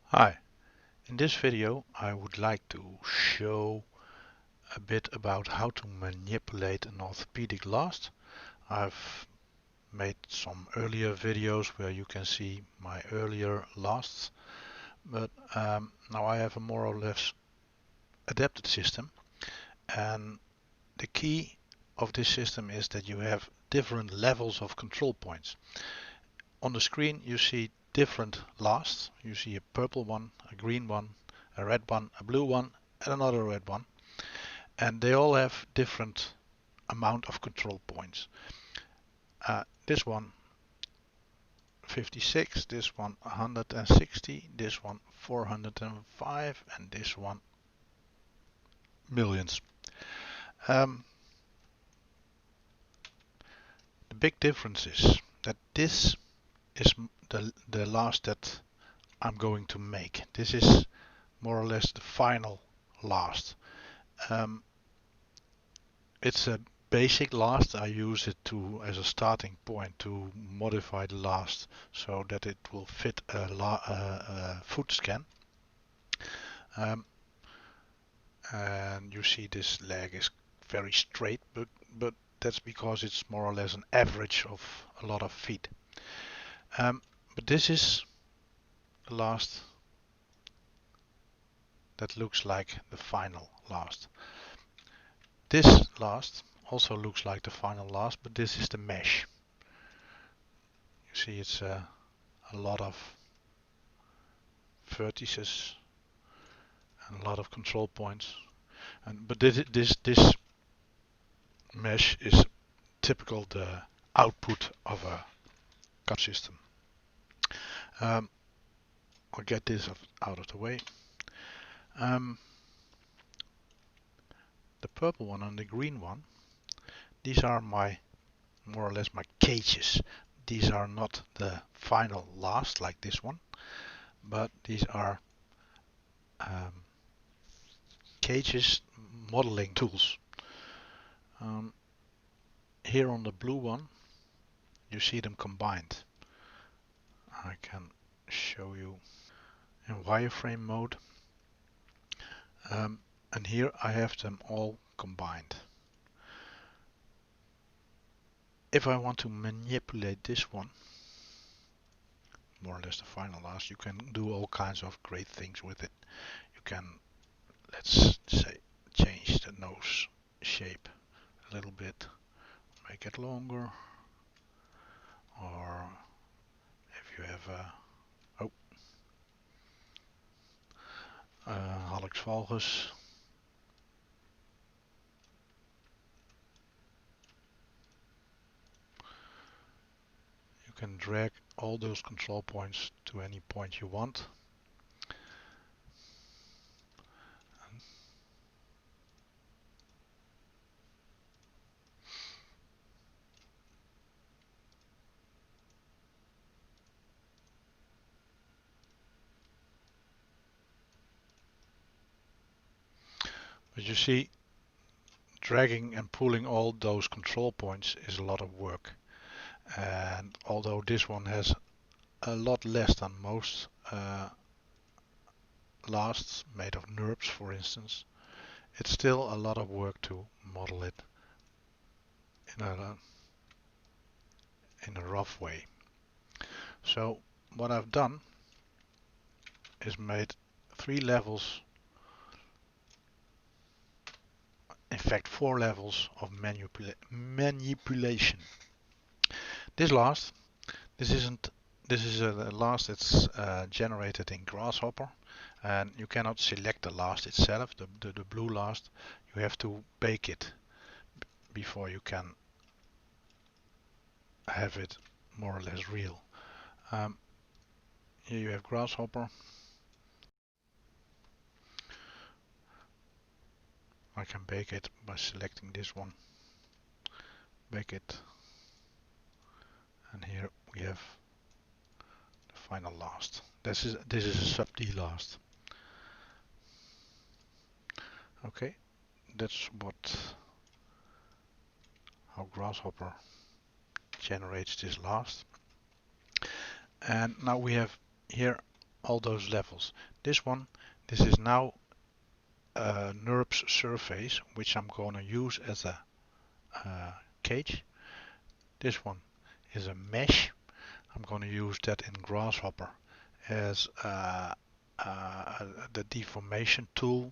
Hi, in this video I would like to show a bit about how to manipulate an orthopedic last. I've made some earlier videos where you can see my earlier lasts, but now I have a more or less adapted system, and the key of this system is that you have different levels of control points. On the screen you see different lasts. You see a purple one, a green one, a red one, a blue one, and another red one. And they all have different amount of control points. This one 56, this one 160, this one 405, and this one millions. The big difference is that this is the last that I'm going to make. This is more or less the final last. Um, it's a basic last. I use it as a starting point to modify the last so that it will fit a foot scan. And you see this leg is very straight, but that's because it's more or less an average of a lot of feet. But this is the last that looks like the final last. This last also looks like the final last, but this is the mesh. You see it's a lot of vertices and a lot of control points. But this mesh is typical the output of a CAD system. I'll get this out of the way. The purple one and the green one, these are more or less my cages. These are not the final last like this one, but these are cages modeling tools. Here on the blue one, you see them combined. I can show you in wireframe mode. And here I have them all combined. If I want to manipulate this one, more or less the final last, you can do all kinds of great things with it. You can, let's say, change the nose shape a little bit, make it longer, or if you have hallux valgus, you can drag all those control points to any point you want. But you see, dragging and pulling all those control points is a lot of work. And although this one has a lot less than most lasts made of NURBS, for instance, it's still a lot of work to model it in a rough way. So what I've done is made 3 levels, in fact 4 levels of manipulation. This is a last that's generated in Grasshopper, and you cannot select the last itself, the blue last. You have to bake it before you can have it more or less real. Here you have Grasshopper. I can bake it by selecting this one, bake it, and here we have the final last. This is a sub D last. Okay, that's how Grasshopper generates this last. And now we have here all those levels. This is now a NURBS surface, which I'm going to use as a cage. This one is a mesh. I'm going to use that in Grasshopper as the deformation tool,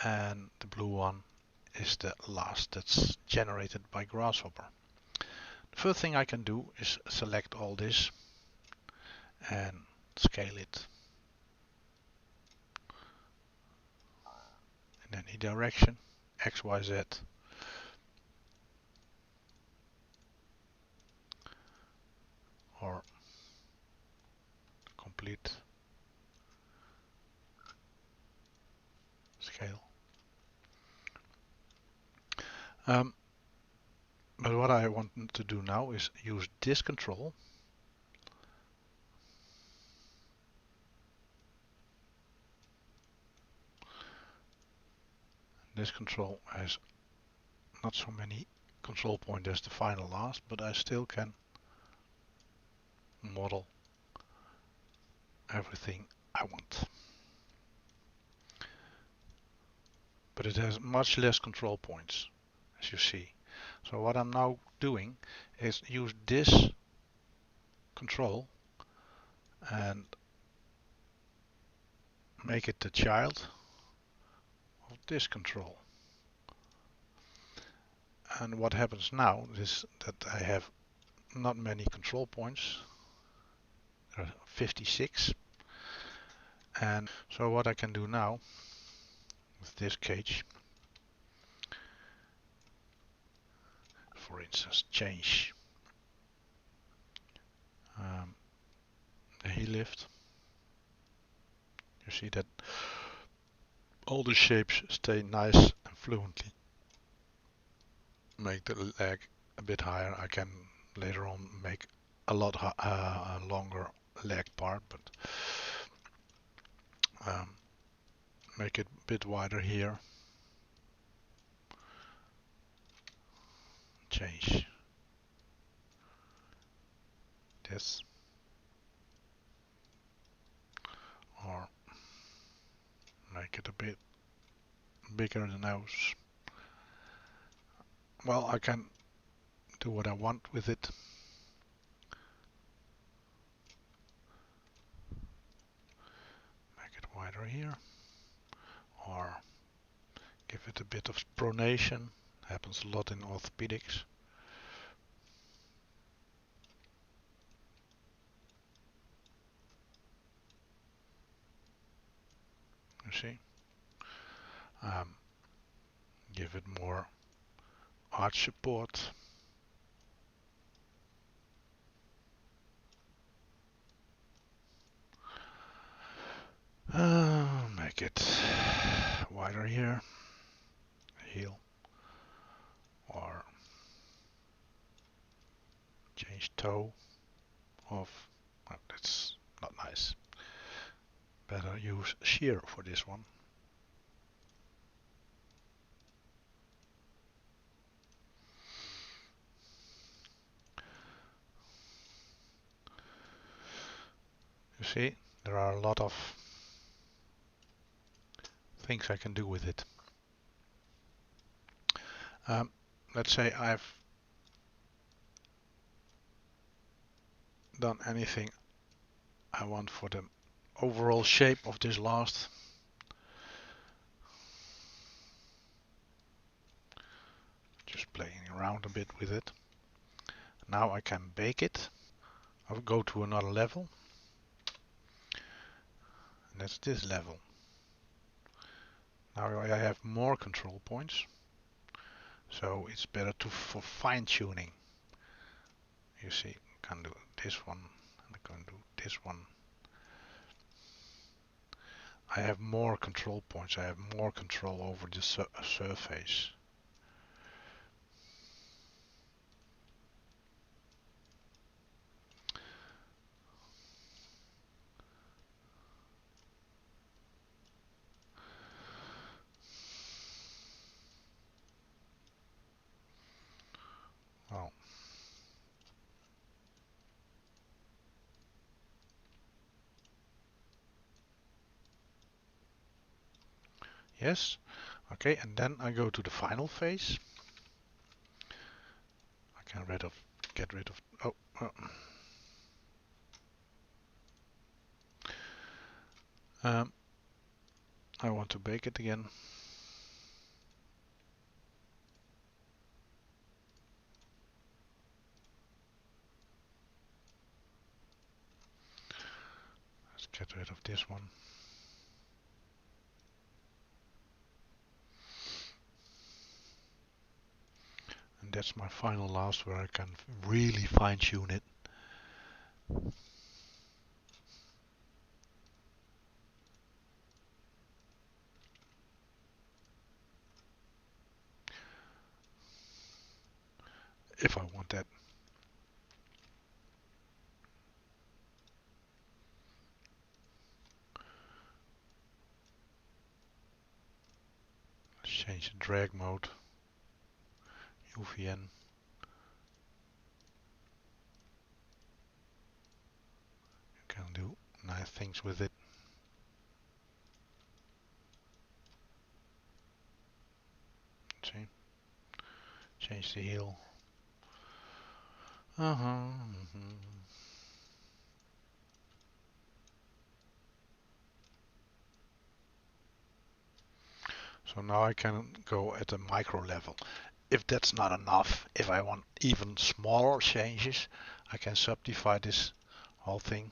and the blue one is the last that's generated by Grasshopper. The first thing I can do is select all this and scale it in any direction, X, Y, Z. Or complete scale. But what I want to do now is use this control. This control has not so many control points as the final last, but I still can model everything I want. But it has much less control points, as you see. So what I'm now doing is use this control and make it the child of this control. And what happens now is that I have not many control points. There are 56. And so what I can do now with this cage, for instance, change the heel lift. You see that all the shapes stay nice and fluently. Make the leg a bit higher. I can later on make a lot longer leg part, but make it a bit wider here. Change this, or make it a bit bigger than nose. Well, I can do what I want with it. Make it wider here, or give it a bit of pronation. Happens a lot in orthopedics. You see, give it more arch support. Make it wider here, heel, or change toe off. Oh, that's not nice. Better use shear for this one. You see, there are a lot of things I can do with it. Let's say I've done anything I want for the overall shape of this last. Just playing around a bit with it. Now I can bake it. I'll go to another level. And that's this level. Now I have more control points. So it's better for fine tuning. You see, I can do this one, and I can do this one. I have more control points. I have more control over the surface. Well, Yes. Okay, and then I go to the final phase. I can get rid of, um, I want to bake it again. Let's get rid of this one. And that's my final last where I can really fine tune it. If I want that. Let's change the drag mode. UVN. You can do nice things with it. See? Change the heel. So now I can go at a micro level. If that's not enough, if I want even smaller changes, I can subdivide this whole thing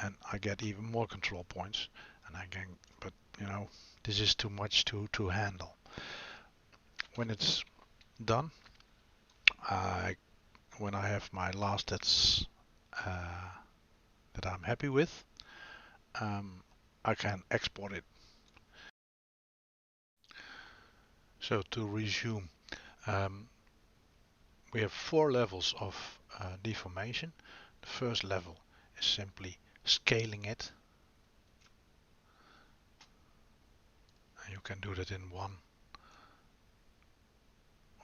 and I get even more control points. And I can, but you know, this is too much to handle. When it's done, I when I have my last that I'm happy with, I can export it. So to resume, um, we have 4 levels of deformation. The first level is simply scaling it. And you can do that in 1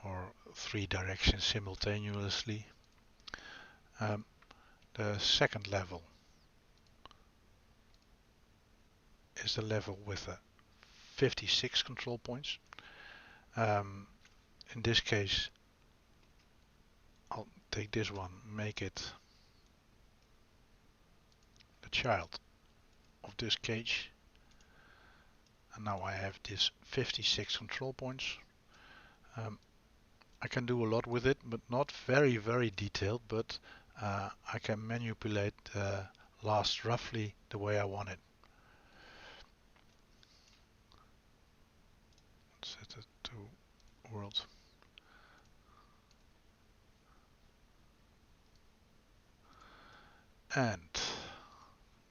or 3 directions simultaneously. The second level is the level with 56 control points. In this case, I'll take this one, make it the child of this cage. And now I have this 56 control points. I can do a lot with it, but not very detailed, but I can manipulate last roughly the way I want it. Set it to world. And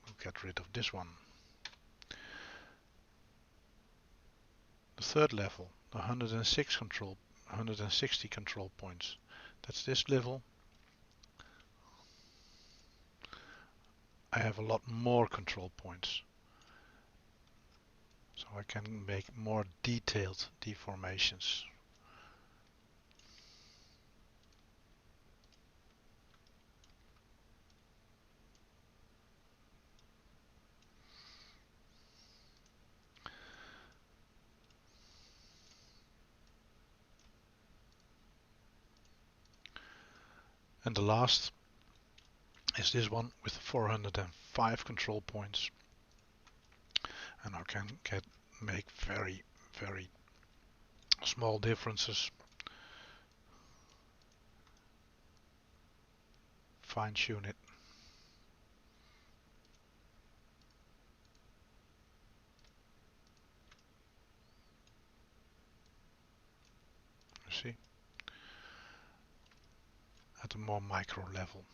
we'll get rid of this one. The third level, the 160 control points. That's this level. I have a lot more control points. So I can make more detailed deformations. And the last is this one with 405 control points. And I can make very small differences. Fine tune it. You see? At a more micro level.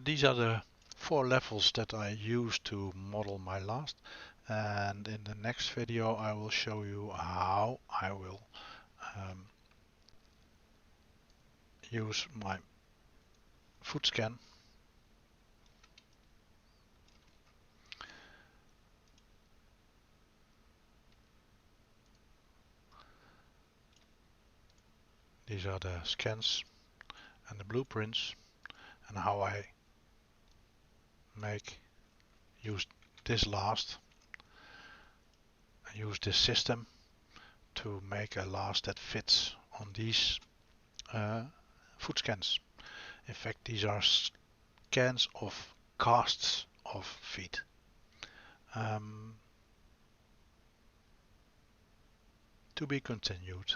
These are the 4 levels that I used to model my last, and in the next video I will show you how I will use my foot scan these are the scans and the blueprints, and how I use this last and use this system to make a last that fits on these foot scans. In fact, these are scans of casts of feet. To be continued.